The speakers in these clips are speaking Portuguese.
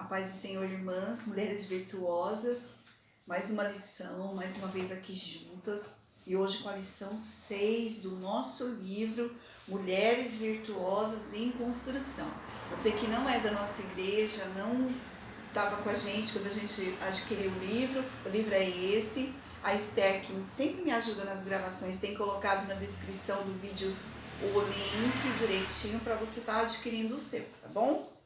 A paz do Senhor, irmãs, mulheres virtuosas, mais uma lição, mais uma vez aqui juntas, e hoje com a lição 6 do nosso livro Mulheres Virtuosas em Construção. Você que não é da nossa igreja, não estava com a gente quando a gente adquiriu o livro é esse. A Esther, que sempre me ajuda nas gravações, tem colocado na descrição do vídeo o link direitinho para você estar adquirindo o seu, tá bom?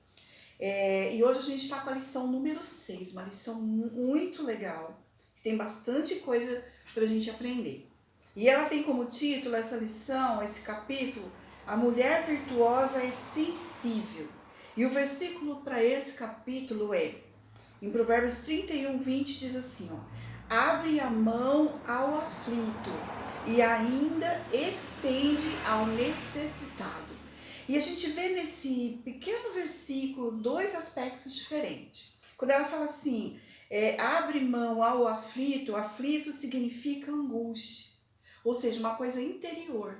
E hoje a gente está com a lição número 6, uma lição muito legal, que tem bastante coisa para a gente aprender. E ela tem como título essa lição, esse capítulo, A Mulher Virtuosa é Sensível. E o versículo para esse capítulo é, em Provérbios 31:20, diz assim, abre a mão ao aflito e ainda estende ao necessitado. E a gente vê nesse pequeno versículo dois aspectos diferentes. Quando ela fala assim, abre mão ao aflito, aflito significa angústia, ou seja, uma coisa interior,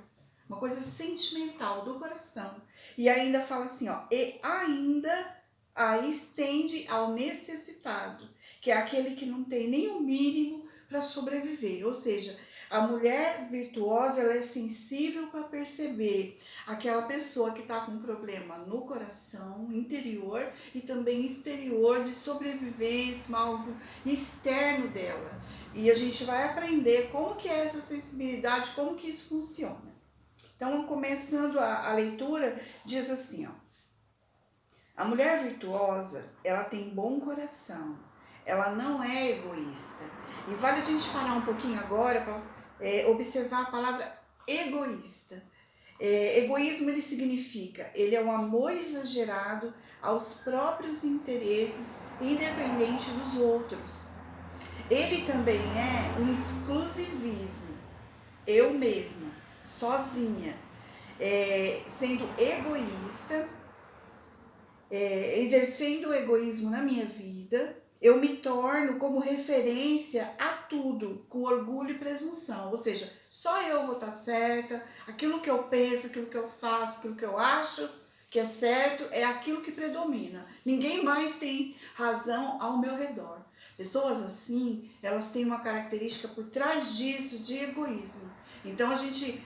uma coisa sentimental do coração. E ainda fala assim, e ainda a estende ao necessitado, que é aquele que não tem nem o mínimo para sobreviver, ou seja, a mulher virtuosa, ela é sensível para perceber aquela pessoa que está com um problema no coração, interior e também exterior, de sobrevivência, algo externo dela. E a gente vai aprender como que é essa sensibilidade, como que isso funciona. Então, começando a leitura, diz assim, a mulher virtuosa, ela tem bom coração, ela não é egoísta. E vale a gente parar um pouquinho agora para observar a palavra egoísta. Egoísmo, ele significa, ele é um amor exagerado aos próprios interesses, independente dos outros. Ele também é um exclusivismo, eu mesma, sozinha, sendo egoísta, exercendo o egoísmo na minha vida. Eu me torno como referência a tudo, com orgulho e presunção. Ou seja, só eu vou estar certa, aquilo que eu penso, aquilo que eu faço, aquilo que eu acho que é certo, é aquilo que predomina. Ninguém mais tem razão ao meu redor. Pessoas assim, elas têm uma característica por trás disso de egoísmo. Então a gente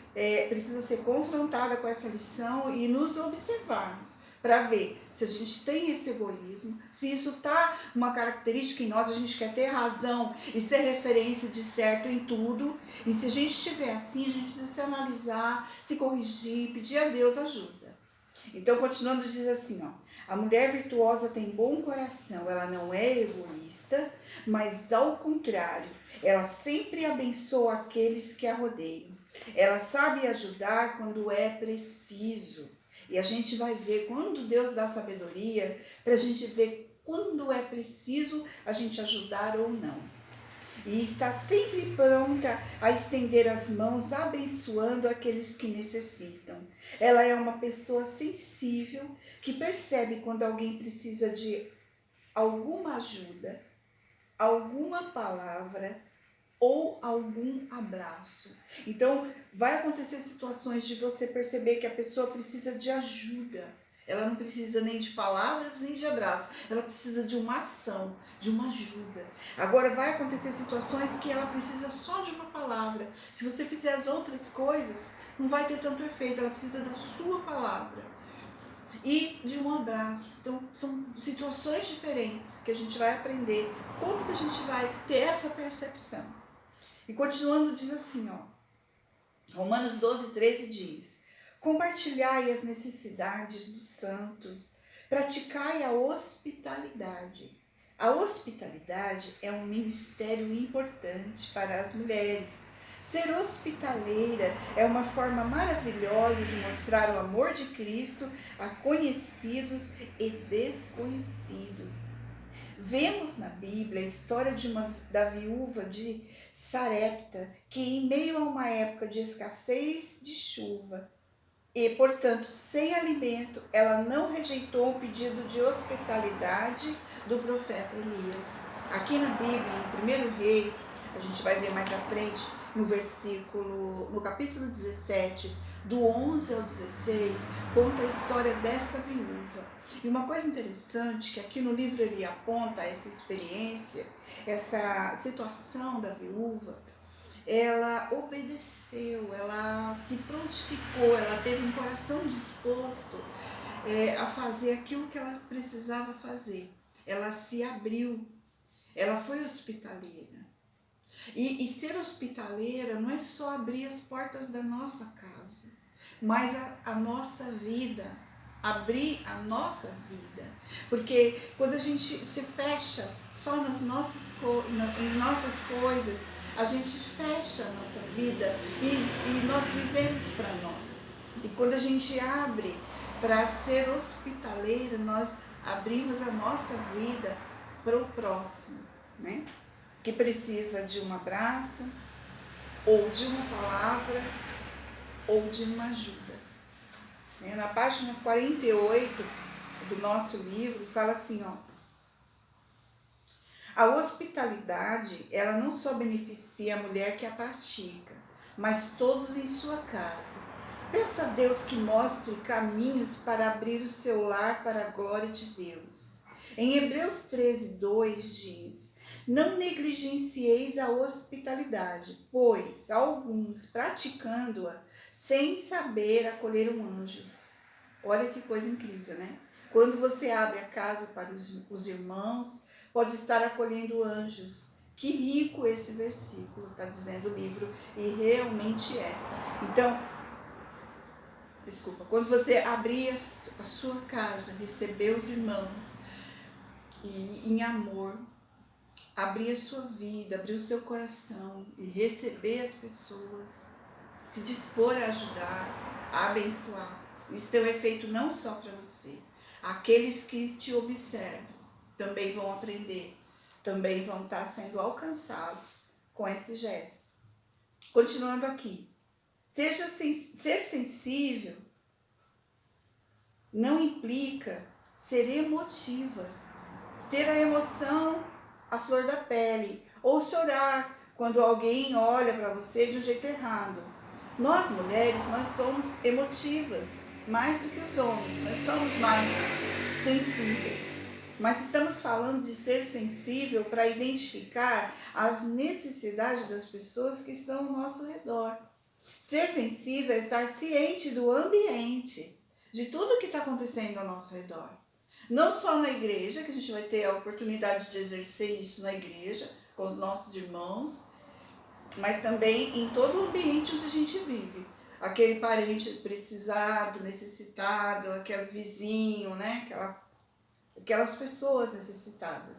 precisa ser confrontada com essa lição e nos observarmos, para ver se a gente tem esse egoísmo, se isso está uma característica em nós, a gente quer ter razão e ser referência de certo em tudo. E se a gente estiver assim, a gente precisa se analisar, se corrigir, pedir a Deus ajuda. Então, continuando, diz assim, a mulher virtuosa tem bom coração, ela não é egoísta, mas ao contrário, ela sempre abençoa aqueles que a rodeiam. Ela sabe ajudar quando é preciso. E a gente vai ver quando Deus dá sabedoria, para a gente ver quando é preciso a gente ajudar ou não. E está sempre pronta a estender as mãos, abençoando aqueles que necessitam. Ela é uma pessoa sensível, que percebe quando alguém precisa de alguma ajuda, alguma palavra ou algum abraço. Então, vai acontecer situações de você perceber que a pessoa precisa de ajuda. Ela não precisa nem de palavras, nem de abraço. Ela precisa de uma ação, de uma ajuda. Agora, vai acontecer situações que ela precisa só de uma palavra. Se você fizer as outras coisas, não vai ter tanto efeito. Ela precisa da sua palavra e de um abraço. Então, são situações diferentes que a gente vai aprender como que a gente vai ter essa percepção. E continuando, diz assim, Romanos 12:13 diz, compartilhai as necessidades dos santos, praticai a hospitalidade. A hospitalidade é um ministério importante para as mulheres. Ser hospitaleira é uma forma maravilhosa de mostrar o amor de Cristo a conhecidos e desconhecidos. Vemos na Bíblia a história da viúva de Sarepta, que em meio a uma época de escassez de chuva e, portanto, sem alimento, ela não rejeitou o pedido de hospitalidade do profeta Elias. Aqui na Bíblia, em 1 Reis, a gente vai ver mais à frente, no capítulo 17, do 11 ao 16, conta a história dessa viúva. E uma coisa interessante, que aqui no livro ele aponta essa experiência, essa situação da viúva, ela obedeceu, ela se prontificou, ela teve um coração disposto a fazer aquilo que ela precisava fazer. Ela se abriu, ela foi hospitaleira. E ser hospitaleira não é só abrir as portas da nossa casa, mas a nossa vida, abrir a nossa vida. Porque quando a gente se fecha só nas em nossas coisas, a gente fecha a nossa vida e nós vivemos para nós. E quando a gente abre para ser hospitaleira, nós abrimos a nossa vida para o próximo, né? Que precisa de um abraço, ou de uma palavra, ou de uma ajuda. Na página 48 do nosso livro, fala assim, ó. A hospitalidade, ela não só beneficia a mulher que a pratica, mas todos em sua casa. Peça a Deus que mostre caminhos para abrir o seu lar para a glória de Deus. Em Hebreus 13, 2 diz: não negligencieis a hospitalidade, pois alguns, praticando-a, sem saber, acolheram anjos. Olha que coisa incrível, né? Quando você abre a casa para os irmãos, pode estar acolhendo anjos. Que rico esse versículo, está dizendo o livro, e realmente é. Então, quando você abrir a sua casa, receber os irmãos, e em amor, abrir a sua vida, abrir o seu coração e receber as pessoas, se dispor a ajudar, a abençoar. Isso tem um efeito não só para você. Aqueles que te observam também vão aprender, também vão estar sendo alcançados com esse gesto. Continuando aqui. Ser sensível não implica ser emotiva, ter a emoção à flor da pele, ou chorar quando alguém olha para você de um jeito errado. Nós mulheres, nós somos emotivas, mais do que os homens, nós somos mais sensíveis. Mas estamos falando de ser sensível para identificar as necessidades das pessoas que estão ao nosso redor. Ser sensível é estar ciente do ambiente, de tudo que está acontecendo ao nosso redor. Não só na igreja, que a gente vai ter a oportunidade de exercer isso na igreja, com os nossos irmãos, mas também em todo o ambiente onde a gente vive. Aquele parente precisado, necessitado, aquele vizinho, né? Aquelas pessoas necessitadas.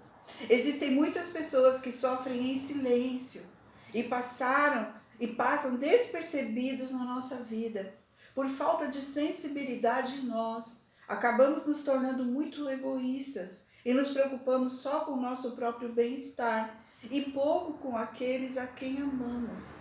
Existem muitas pessoas que sofrem em silêncio e passam despercebidos na nossa vida. Por falta de sensibilidade em nós, acabamos nos tornando muito egoístas e nos preocupamos só com o nosso próprio bem-estar e pouco com aqueles a quem amamos.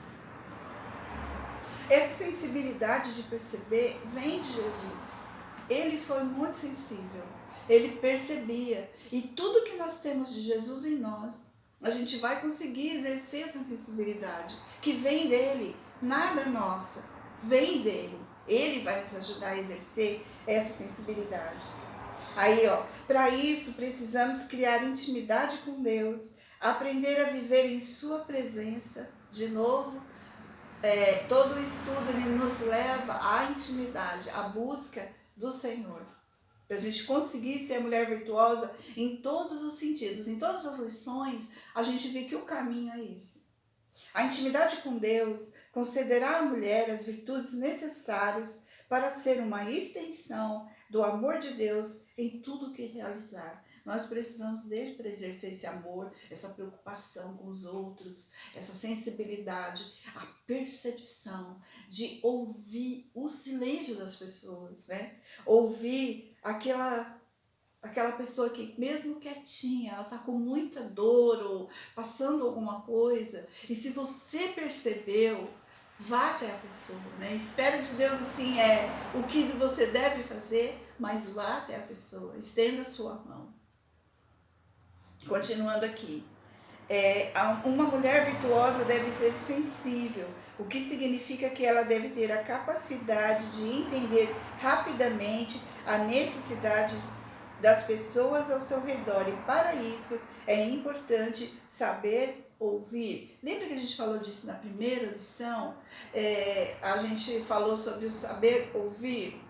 Essa sensibilidade de perceber vem de Jesus. Ele foi muito sensível, ele percebia. E tudo que nós temos de Jesus em nós, a gente vai conseguir exercer essa sensibilidade, que vem dele, nada nossa, vem dele. Ele vai nos ajudar a exercer essa sensibilidade. Aí, ó, para isso precisamos criar intimidade com Deus, aprender a viver em sua presença. De novo, todo o estudo ele nos leva à intimidade, à busca do Senhor. Para a gente conseguir ser a mulher virtuosa em todos os sentidos, em todas as lições, a gente vê que o caminho é esse. A intimidade com Deus concederá à mulher as virtudes necessárias para ser uma extensão do amor de Deus em tudo que realizar. Nós precisamos dele para exercer esse amor, essa preocupação com os outros, essa sensibilidade, a percepção de ouvir o silêncio das pessoas, né? Ouvir aquela pessoa que mesmo quietinha, ela está com muita dor ou passando alguma coisa, e se você percebeu, vá até a pessoa, né? Espera de Deus assim o que você deve fazer, mas vá até a pessoa, estenda a sua mão. Continuando aqui. Uma mulher virtuosa deve ser sensível, o que significa que ela deve ter a capacidade de entender rapidamente as necessidades das pessoas ao seu redor. E para isso é importante saber ouvir. Lembra que a gente falou disso na primeira lição? A gente falou sobre o saber ouvir.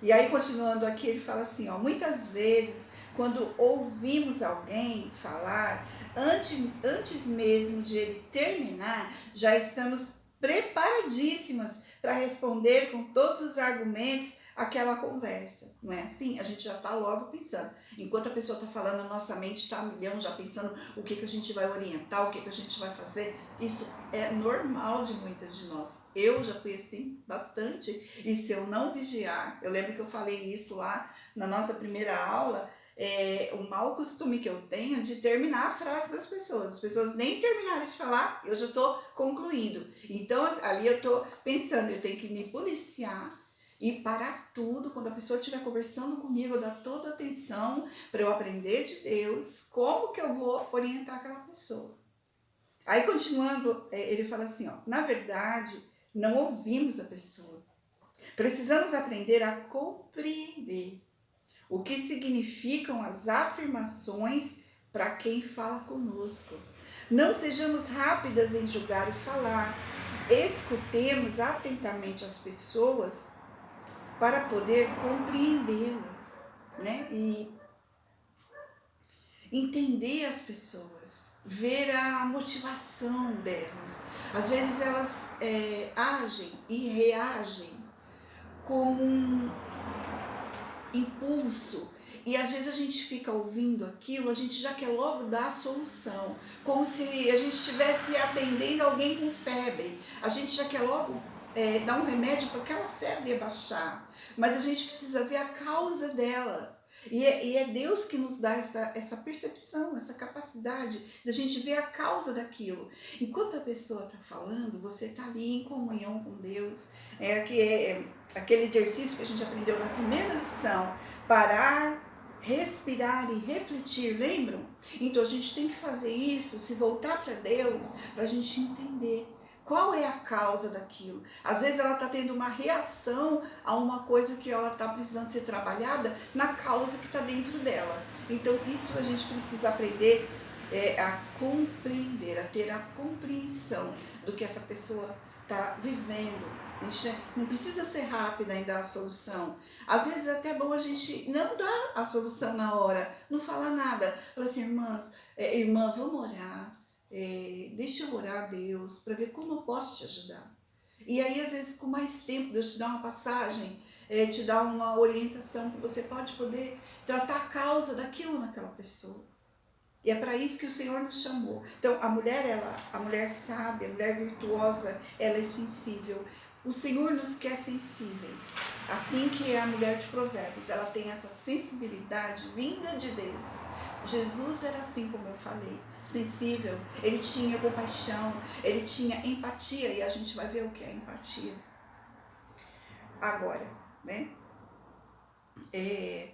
E aí, continuando aqui, ele fala assim, ó, muitas vezes, quando ouvimos alguém falar, antes mesmo de ele terminar, já estamos preparadíssimas para responder com todos os argumentos aquela conversa, não é assim? A gente já está logo pensando. Enquanto a pessoa está falando, a nossa mente está a milhão, já pensando o que a gente vai orientar, o que a gente vai fazer. Isso é normal de muitas de nós. Eu já fui assim bastante, e se eu não vigiar, eu lembro que eu falei isso lá na nossa primeira aula, o mau costume que eu tenho de terminar a frase das pessoas. As pessoas nem terminaram de falar, eu já estou concluindo. Então, ali eu estou pensando, eu tenho que me policiar e parar tudo. Quando a pessoa estiver conversando comigo, eu dar toda a atenção para eu aprender de Deus como que eu vou orientar aquela pessoa. Aí, continuando, ele fala assim, ó, na verdade, não ouvimos a pessoa. Precisamos aprender a compreender o que significam as afirmações para quem fala conosco. Não sejamos rápidas em julgar e falar. Escutemos atentamente as pessoas para poder compreendê-las, né? E entender as pessoas, ver a motivação delas. Às vezes elas agem e reagem como um impulso, e às vezes a gente fica ouvindo aquilo, a gente já quer logo dar a solução, como se a gente estivesse atendendo alguém com febre, a gente já quer logo dar um remédio para aquela febre abaixar, mas a gente precisa ver a causa dela. E é Deus que nos dá essa percepção, essa capacidade de a gente ver a causa daquilo. Enquanto a pessoa está falando, você está ali em comunhão com Deus. Aquele exercício que a gente aprendeu na primeira lição. Parar, respirar e refletir, lembram? Então a gente tem que fazer isso, se voltar para Deus, para a gente entender qual é a causa daquilo. Às vezes ela está tendo uma reação a uma coisa que ela está precisando ser trabalhada na causa que está dentro dela. Então isso a gente precisa aprender a compreender, a ter a compreensão do que essa pessoa está vivendo. A gente não precisa ser rápida em dar a solução. Às vezes é até bom a gente não dar a solução na hora, não falar nada. Fala assim, irmã, vamos orar. Deixa eu orar a Deus para ver como eu posso te ajudar. E aí, às vezes, com mais tempo, Deus te dá uma passagem, te dá uma orientação que você pode poder tratar a causa daquilo naquela pessoa. E é para isso que o Senhor nos chamou. Então, a mulher sábia, a mulher virtuosa, ela é sensível. O Senhor nos quer sensíveis. Assim que é a mulher de Provérbios, ela tem essa sensibilidade vinda de Deus. Jesus era assim, como eu falei, sensível. Ele tinha compaixão, ele tinha empatia, e a gente vai ver o que é empatia agora, né?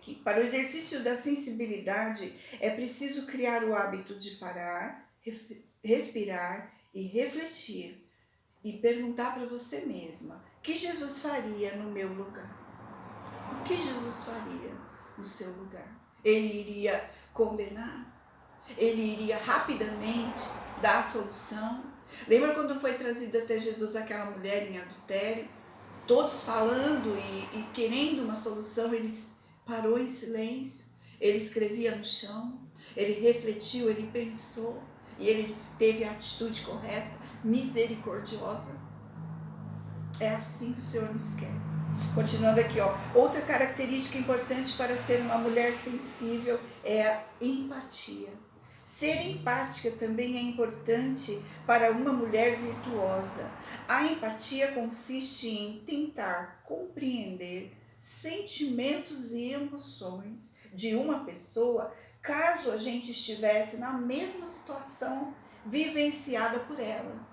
Que para o exercício da sensibilidade é preciso criar o hábito de parar, respirar e refletir e perguntar para você mesma: o que Jesus faria no meu lugar? O que Jesus faria no seu lugar? Ele iria condenar? Ele iria rapidamente dar a solução? Lembra quando foi trazida até Jesus aquela mulher em adultério? Todos falando e querendo uma solução, ele parou em silêncio, ele escrevia no chão, ele refletiu, ele pensou, e ele teve a atitude correta, misericordiosa. É assim que o Senhor nos quer. Continuando aqui, ó, outra característica importante para ser uma mulher sensível é a empatia. Ser empática também é importante para uma mulher virtuosa. A empatia consiste em tentar compreender sentimentos e emoções de uma pessoa, caso a gente estivesse na mesma situação vivenciada por ela.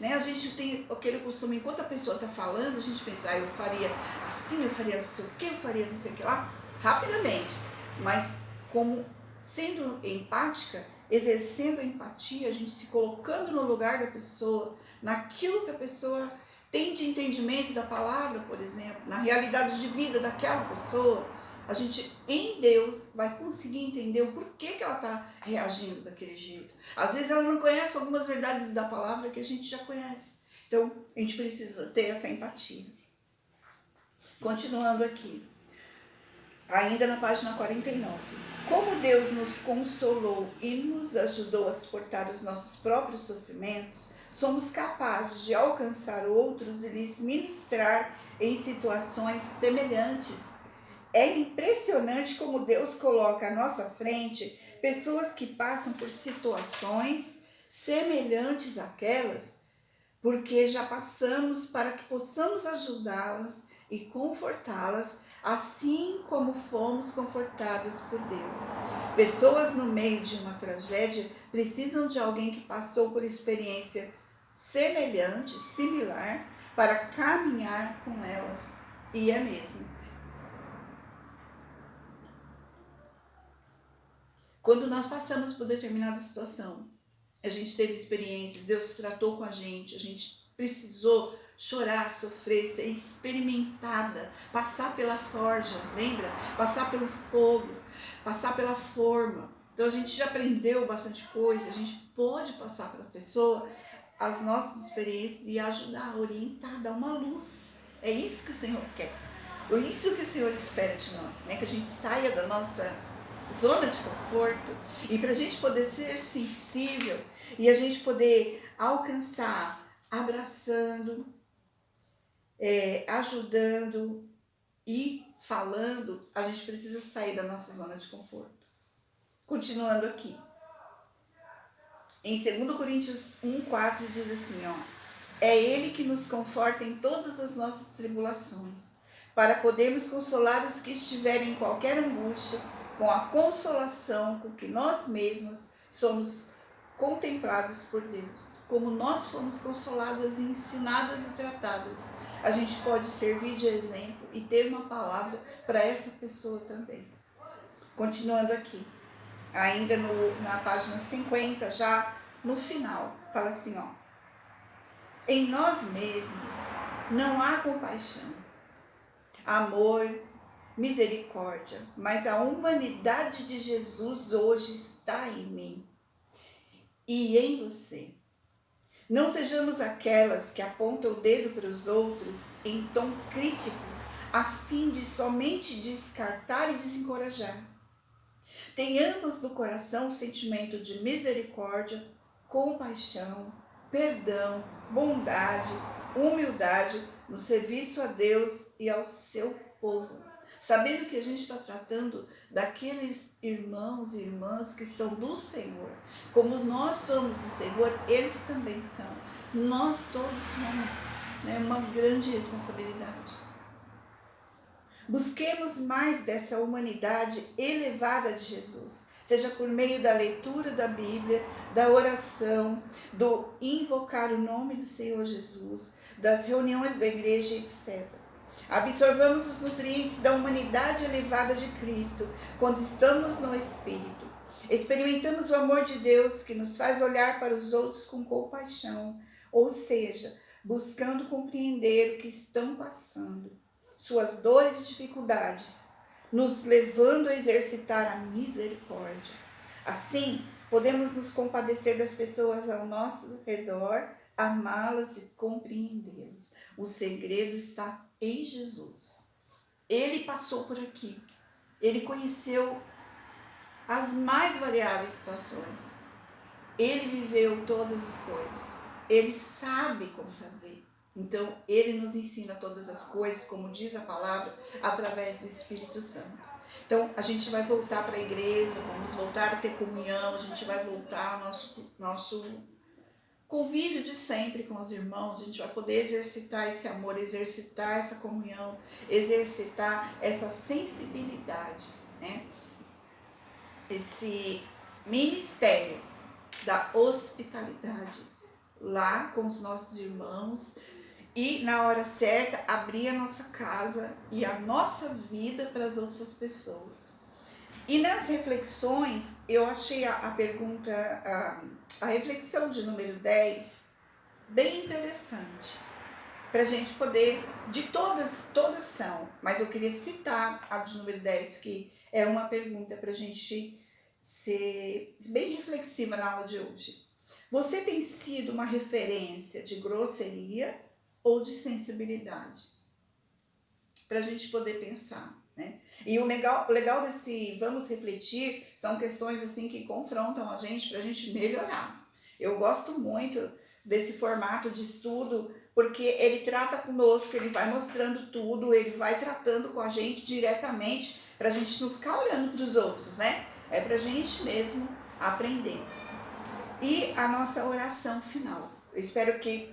Né? A gente tem aquele costume, enquanto a pessoa está falando, a gente pensa, eu faria assim, eu faria não sei o que, eu faria não sei o que lá, rapidamente. Mas como sendo empática, exercendo a empatia, a gente se colocando no lugar da pessoa, naquilo que a pessoa tem de entendimento da palavra, por exemplo, na realidade de vida daquela pessoa, a gente, em Deus, vai conseguir entender o porquê que ela está reagindo daquele jeito. Às vezes ela não conhece algumas verdades da palavra que a gente já conhece. Então, a gente precisa ter essa empatia. Continuando aqui, ainda na página 49. Como Deus nos consolou e nos ajudou a suportar os nossos próprios sofrimentos, somos capazes de alcançar outros e lhes ministrar em situações semelhantes. É impressionante como Deus coloca à nossa frente pessoas que passam por situações semelhantes àquelas, porque já passamos para que possamos ajudá-las e confortá-las, assim como fomos confortadas por Deus. Pessoas no meio de uma tragédia precisam de alguém que passou por experiência semelhante, similar, para caminhar com elas. E é mesmo. Quando nós passamos por determinada situação, a gente teve experiências, Deus tratou com a gente precisou chorar, sofrer, ser experimentada, passar pela forja, lembra? Passar pelo fogo, passar pela forma. Então a gente já aprendeu bastante coisa, a gente pode passar para a pessoa as nossas experiências e ajudar, orientar, dar uma luz. É isso que o Senhor quer. É isso que o Senhor espera de nós, né? Que a gente saia da nossa zona de conforto e para a gente poder ser sensível e a gente poder alcançar, abraçando, ajudando e falando, a gente precisa sair da nossa zona de conforto. Continuando aqui. Em 2 Coríntios 1,4 diz assim, ó, é Ele que nos conforta em todas as nossas tribulações, para podermos consolar os que estiverem em qualquer angústia, com a consolação com que nós mesmos somos contemplados por Deus. Como nós fomos consoladas, ensinadas e tratadas, a gente pode servir de exemplo e ter uma palavra para essa pessoa também. Continuando aqui, ainda na página 50, já no final, fala assim, ó, em nós mesmos não há compaixão, amor, misericórdia, mas a humanidade de Jesus hoje está em mim e em você. Não sejamos aquelas que apontam o dedo para os outros em tom crítico, a fim de somente descartar e desencorajar. Tenhamos no coração o sentimento de misericórdia, compaixão, perdão, bondade, humildade no serviço a Deus e ao seu povo. Sabendo que a gente está tratando daqueles irmãos e irmãs que são do Senhor. Como nós somos do Senhor, eles também são. Nós todos somos, né? Uma grande responsabilidade. Busquemos mais dessa humanidade elevada de Jesus, seja por meio da leitura da Bíblia, da oração, do invocar o nome do Senhor Jesus, das reuniões da igreja, etc. Absorvamos os nutrientes da humanidade elevada de Cristo quando estamos no Espírito. Experimentamos o amor de Deus que nos faz olhar para os outros com compaixão, ou seja, buscando compreender o que estão passando, suas dores e dificuldades, nos levando a exercitar a misericórdia. Assim, podemos nos compadecer das pessoas ao nosso redor, amá-las e compreendê-las. O segredo está em Jesus. Ele passou por aqui. Ele conheceu as mais variáveis situações. Ele viveu todas as coisas. Ele sabe como fazer. Então, ele nos ensina todas as coisas, como diz a palavra, através do Espírito Santo. Então, a gente vai voltar para a igreja, vamos voltar a ter comunhão, a gente vai voltar ao nosso convívio de sempre com os irmãos, a gente vai poder exercitar esse amor, exercitar essa comunhão, exercitar essa sensibilidade, né? Esse ministério da hospitalidade lá com os nossos irmãos e na hora certa abrir a nossa casa e a nossa vida para as outras pessoas. E nas reflexões, eu achei a pergunta, a reflexão de número 10, bem interessante. para a gente poder, de todas são, mas eu queria citar a de número 10, que é uma pergunta para a gente ser bem reflexiva na aula de hoje. Você tem sido uma referência de grosseria ou de sensibilidade? Para a gente poder pensar, né? E o legal desse vamos refletir são questões assim que confrontam a gente para a gente melhorar. Eu gosto muito desse formato de estudo porque ele trata conosco, ele vai mostrando tudo, ele vai tratando com a gente diretamente para a gente não ficar olhando para os outros, né? É para a gente mesmo aprender. E a nossa oração final. Eu espero que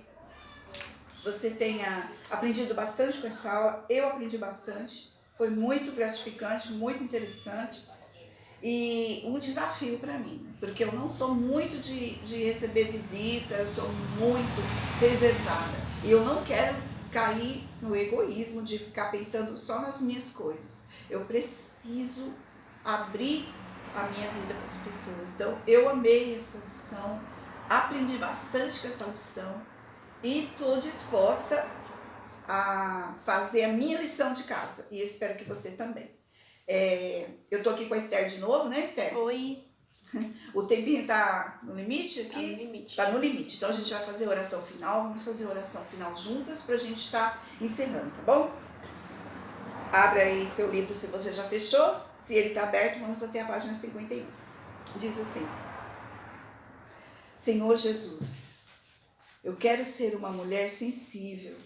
você tenha aprendido bastante com essa aula. Eu aprendi bastante. Foi muito gratificante, muito interessante. E um desafio para mim, porque eu não sou muito de receber visita, eu sou muito reservada. E eu não quero cair no egoísmo de ficar pensando só nas minhas coisas. Eu preciso abrir a minha vida para as pessoas. Então, eu amei essa lição, aprendi bastante com essa lição e estou disposta a fazer a minha lição de casa. E espero que você também. Eu tô aqui com a Esther de novo, né, Esther? Oi. O tempinho tá no limite aqui? Tá no limite. Tá no limite. Então a gente vai fazer a oração final. Vamos fazer a oração final juntas pra gente estar encerrando, tá bom? Abra aí seu livro se você já fechou. Se ele tá aberto, vamos até a página 51. Diz assim: Senhor Jesus, eu quero ser uma mulher sensível.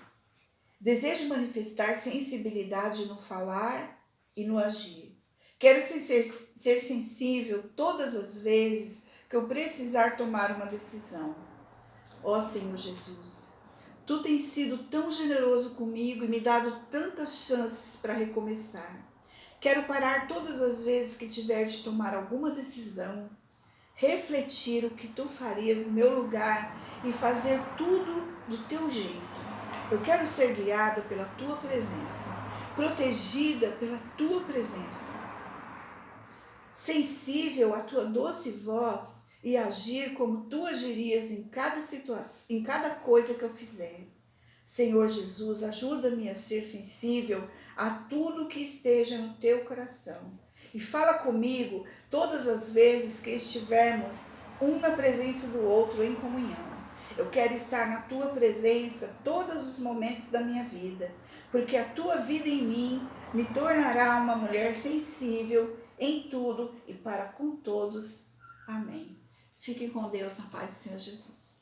Desejo manifestar sensibilidade no falar e no agir. Quero ser sensível todas as vezes que eu precisar tomar uma decisão. Ó Senhor Jesus, Tu tens sido tão generoso comigo e me dado tantas chances para recomeçar. Quero parar todas as vezes que tiver de tomar alguma decisão, refletir o que Tu farias no meu lugar e fazer tudo do Teu jeito. Eu quero ser guiada pela Tua presença, protegida pela Tua presença, sensível à Tua doce voz e agir como Tu agirias em cada situação, em cada coisa que eu fizer. Senhor Jesus, ajuda-me a ser sensível a tudo que esteja no Teu coração e fala comigo todas as vezes que estivermos um na presença do outro em comunhão. Eu quero estar na Tua presença todos os momentos da minha vida, porque a Tua vida em mim me tornará uma mulher sensível em tudo e para com todos. Amém. Fiquem com Deus na paz do Senhor Jesus.